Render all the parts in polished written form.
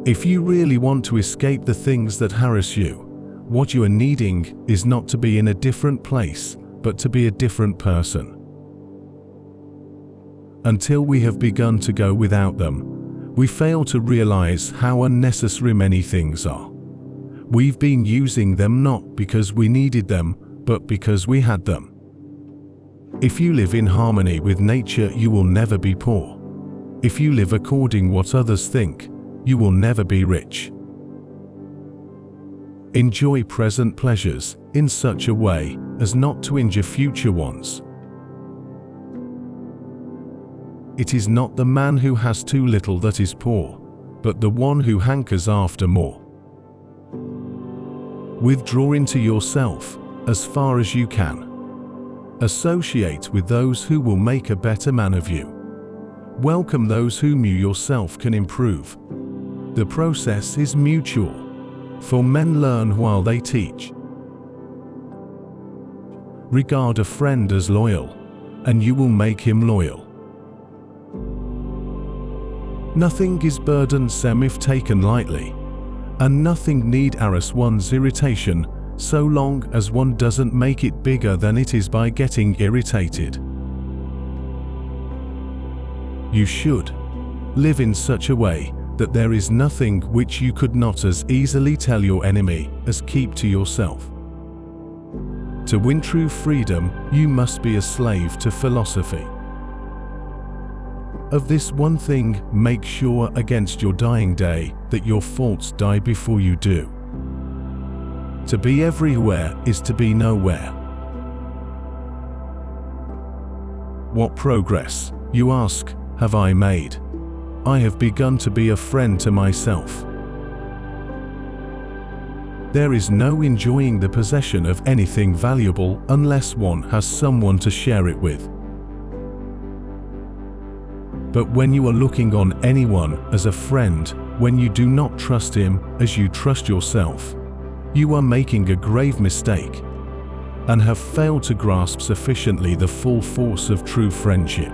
If you really want to escape the things that harass you, what you are needing is not to be in a different place, but to be a different person. Until we have begun to go without them, we fail to realize how unnecessary many things are. We've been using them not because we needed them, but because we had them. If you live in harmony with nature, you will never be poor. If you live according what others think, you will never be rich. Enjoy present pleasures in such a way as not to injure future ones. It is not the man who has too little that is poor, but the one who hankers after more. Withdraw into yourself as far as you can. Associate with those who will make a better man of you. Welcome those whom you yourself can improve. The process is mutual, for men learn while they teach. Regard a friend as loyal, and you will make him loyal. Nothing is burdensome if taken lightly, and nothing need harass one's irritation so long as one doesn't make it bigger than it is by getting irritated. You should live in such a way that there is nothing which you could not as easily tell your enemy as keep to yourself. To win true freedom, you must be a slave to philosophy. Of this one thing, make sure against your dying day that your faults die before you do. To be everywhere is to be nowhere. What progress, you ask, have I made? I have begun to be a friend to myself. There is no enjoying the possession of anything valuable unless one has someone to share it with. But when you are looking on anyone as a friend, when you do not trust him as you trust yourself, you are making a grave mistake and have failed to grasp sufficiently the full force of true friendship.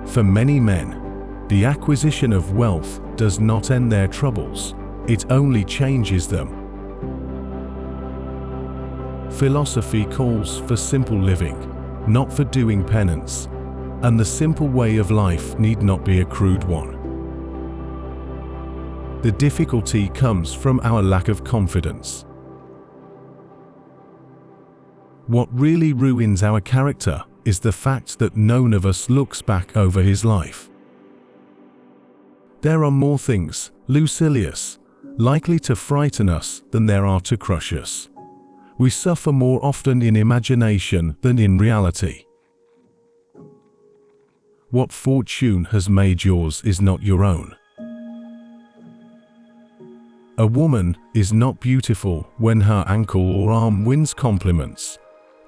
For many men, the acquisition of wealth does not end their troubles, it only changes them. Philosophy calls for simple living, not for doing penance, and the simple way of life need not be a crude one. The difficulty comes from our lack of confidence. What really ruins our character is the fact that none of us looks back over his life. There are more things, Lucilius, likely to frighten us than there are to crush us. We suffer more often in imagination than in reality. What fortune has made yours is not your own. A woman is not beautiful when her ankle or arm wins compliments,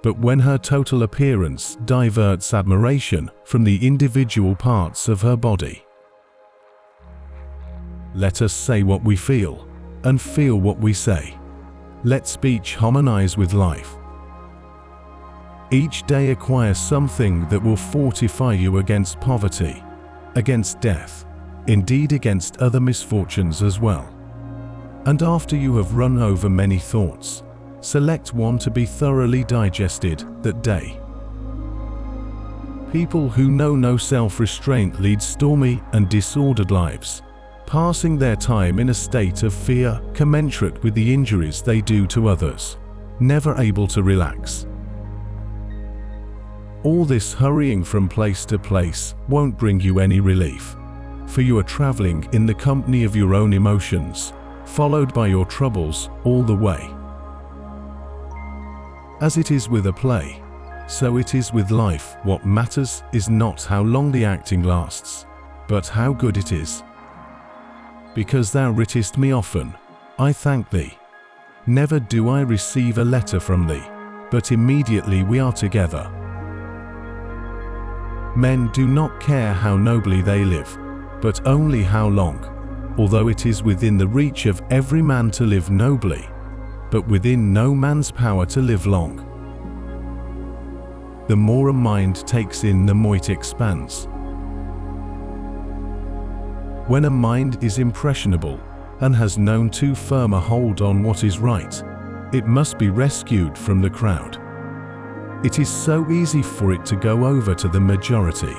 but when her total appearance diverts admiration from the individual parts of her body. Let us say what we feel, and feel what we say. Let speech harmonize with life. Each day acquire something that will fortify you against poverty, against death, indeed against other misfortunes as well. And after you have run over many thoughts, select one to be thoroughly digested that day. People who know no self-restraint lead stormy and disordered lives, passing their time in a state of fear commensurate with the injuries they do to others, never able to relax. All this hurrying from place to place won't bring you any relief, for you are traveling in the company of your own emotions, followed by your troubles all the way. As it is with a play, so it is with life. What matters is not how long the acting lasts, but how good it is. Because thou writtest me often, I thank thee. Never do I receive a letter from thee, but immediately we are together. Men do not care how nobly they live, but only how long, although it is within the reach of every man to live nobly, but within no man's power to live long. The more a mind takes in, the more it expands. When a mind is impressionable and has known too firm a hold on what is right, it must be rescued from the crowd. It is so easy for it to go over to the majority.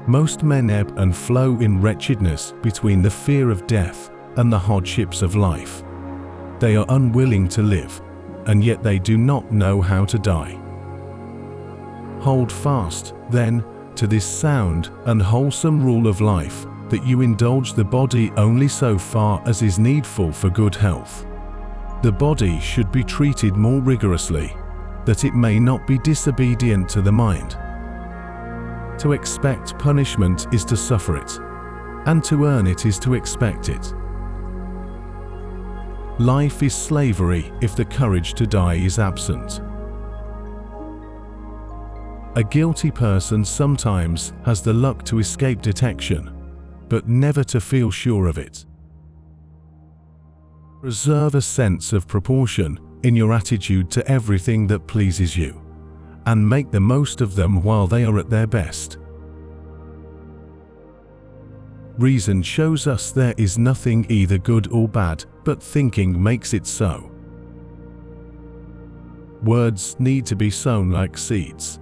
Most men ebb and flow in wretchedness between the fear of death and the hardships of life. They are unwilling to live, and yet they do not know how to die. Hold fast, then, to this sound and wholesome rule of life, that you indulge the body only so far as is needful for good health. The body should be treated more rigorously, that it may not be disobedient to the mind. To expect punishment is to suffer it, and to earn it is to expect it. Life is slavery if the courage to die is absent. A guilty person sometimes has the luck to escape detection, but never to feel sure of it. Preserve a sense of proportion in your attitude to everything that pleases you, and make the most of them while they are at their best. Reason shows us there is nothing either good or bad, but thinking makes it so. Words need to be sown like seeds.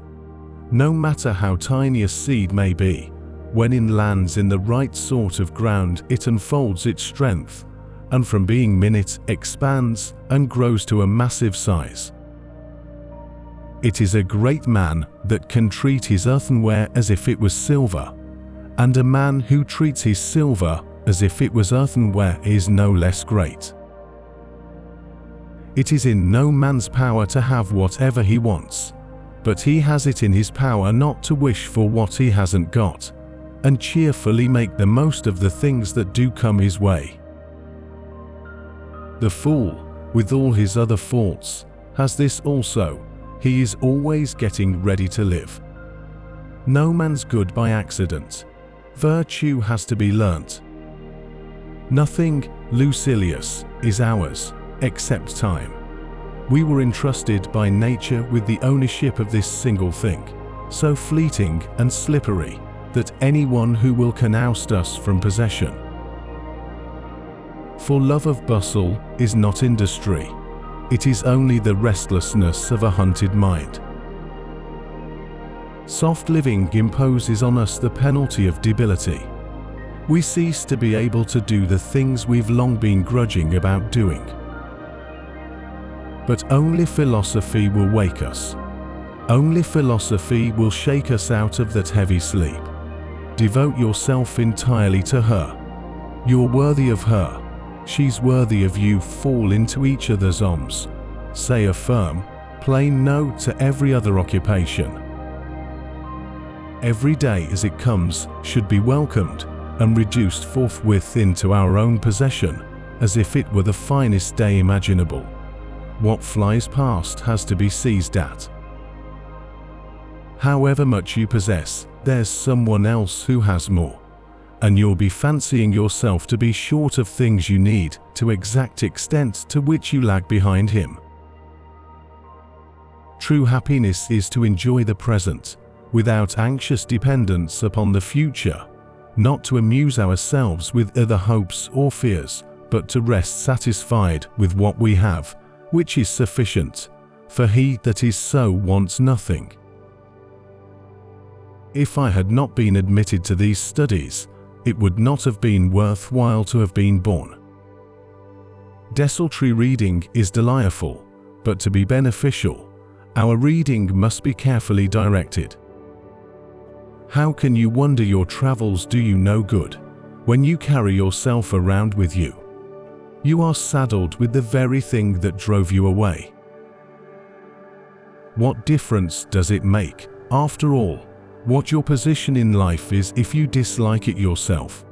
No matter how tiny a seed may be, when it lands in the right sort of ground, it unfolds its strength, and from being minute, expands and grows to a massive size. It is a great man that can treat his earthenware as if it was silver, and a man who treats his silver as if it was earthenware is no less great. It is in no man's power to have whatever he wants, but he has it in his power not to wish for what he hasn't got, and cheerfully make the most of the things that do come his way. The fool, with all his other faults, has this also: he is always getting ready to live. No man's good by accident. Virtue has to be learnt. Nothing, Lucilius, is ours, except time. We were entrusted by nature with the ownership of this single thing, so fleeting and slippery that anyone who will can oust us from possession. For love of bustle is not industry, it is only the restlessness of a hunted mind. Soft living imposes on us the penalty of debility. We cease to be able to do the things we've long been grudging about doing. But only philosophy will wake us. Only philosophy will shake us out of that heavy sleep. Devote yourself entirely to her. You're worthy of her. She's worthy of you. Fall into each other's arms. Say a firm, plain no to every other occupation. Every day as it comes should be welcomed and reduced forthwith into our own possession, as if it were the finest day imaginable. What flies past has to be seized at. However much you possess, there's someone else who has more, and you'll be fancying yourself to be short of things you need to exact extent to which you lag behind him. True happiness is to enjoy the present, without anxious dependence upon the future, not to amuse ourselves with other hopes or fears, but to rest satisfied with what we have, which is sufficient, for he that is so wants nothing. If I had not been admitted to these studies, it would not have been worthwhile to have been born. Desultory reading is delightful, but to be beneficial, our reading must be carefully directed. How can you wonder your travels do you no good, when you carry yourself around with you? You are saddled with the very thing that drove you away. What difference does it make, after all, what your position in life is if you dislike it yourself?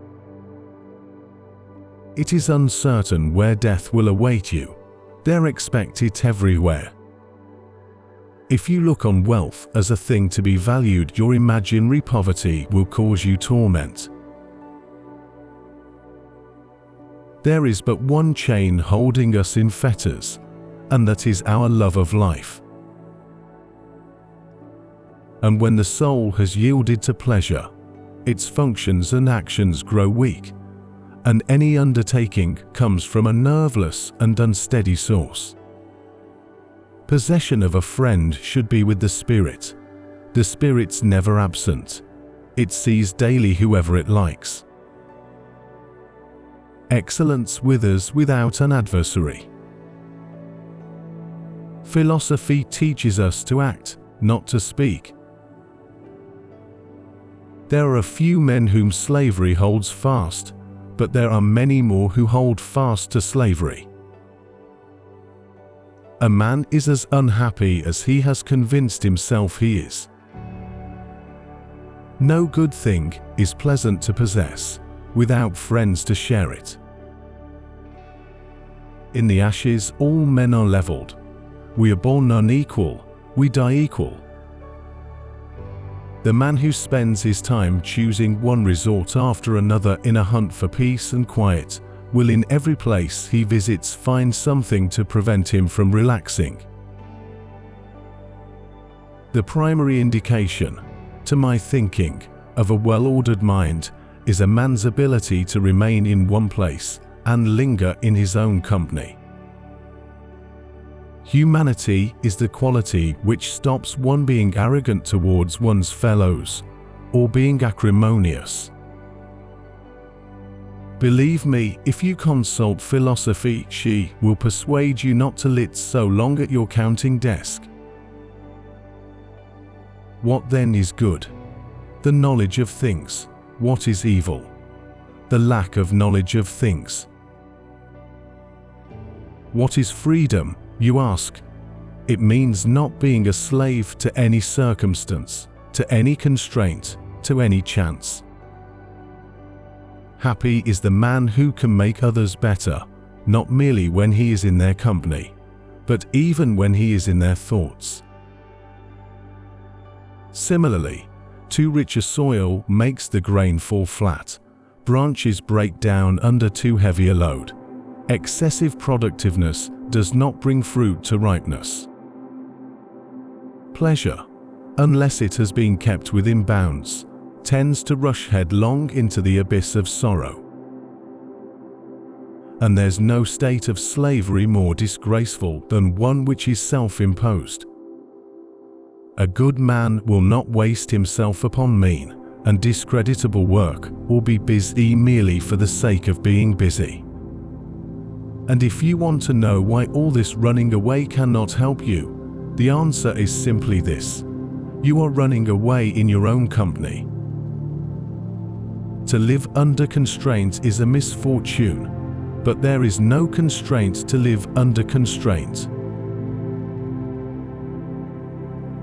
It is uncertain where death will await you. There expect it everywhere. If you look on wealth as a thing to be valued, your imaginary poverty will cause you torment. There is but one chain holding us in fetters, and that is our love of life. And when the soul has yielded to pleasure, its functions and actions grow weak, and any undertaking comes from a nerveless and unsteady source. Possession of a friend should be with the spirit. The spirit's never absent. It sees daily whoever it likes. Excellence withers without an adversary. Philosophy teaches us to act, not to speak. There are a few men whom slavery holds fast, but there are many more who hold fast to slavery. A man is as unhappy as he has convinced himself he is. No good thing is pleasant to possess, without friends to share it. In the ashes all men are levelled. We are born unequal, we die equal. The man who spends his time choosing one resort after another in a hunt for peace and quiet will in every place he visits find something to prevent him from relaxing. The primary indication, to my thinking, of a well-ordered mind is a man's ability to remain in one place and linger in his own company. Humanity is the quality which stops one being arrogant towards one's fellows, or being acrimonious. Believe me, if you consult philosophy, she will persuade you not to lit so long at your counting desk. What then is good? The knowledge of things. What is evil? The lack of knowledge of things. What is freedom, you ask? It means not being a slave to any circumstance, to any constraint, to any chance. Happy is the man who can make others better, not merely when he is in their company, but even when he is in their thoughts. Similarly, too rich a soil makes the grain fall flat, branches break down under too heavy a load. Excessive productiveness does not bring fruit to ripeness. Pleasure, unless it has been kept within bounds, tends to rush headlong into the abyss of sorrow. And there's no state of slavery more disgraceful than one which is self-imposed. A good man will not waste himself upon mean and discreditable work or be busy merely for the sake of being busy. And if you want to know why all this running away cannot help you, the answer is simply this: you are running away in your own company. To live under constraint is a misfortune, but there is no constraint to live under constraint.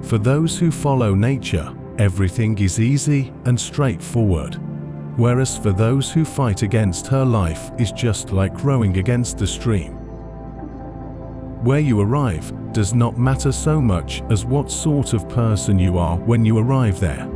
For those who follow nature, everything is easy and straightforward, whereas for those who fight against her, life is just like rowing against the stream. Where you arrive does not matter so much as what sort of person you are when you arrive there.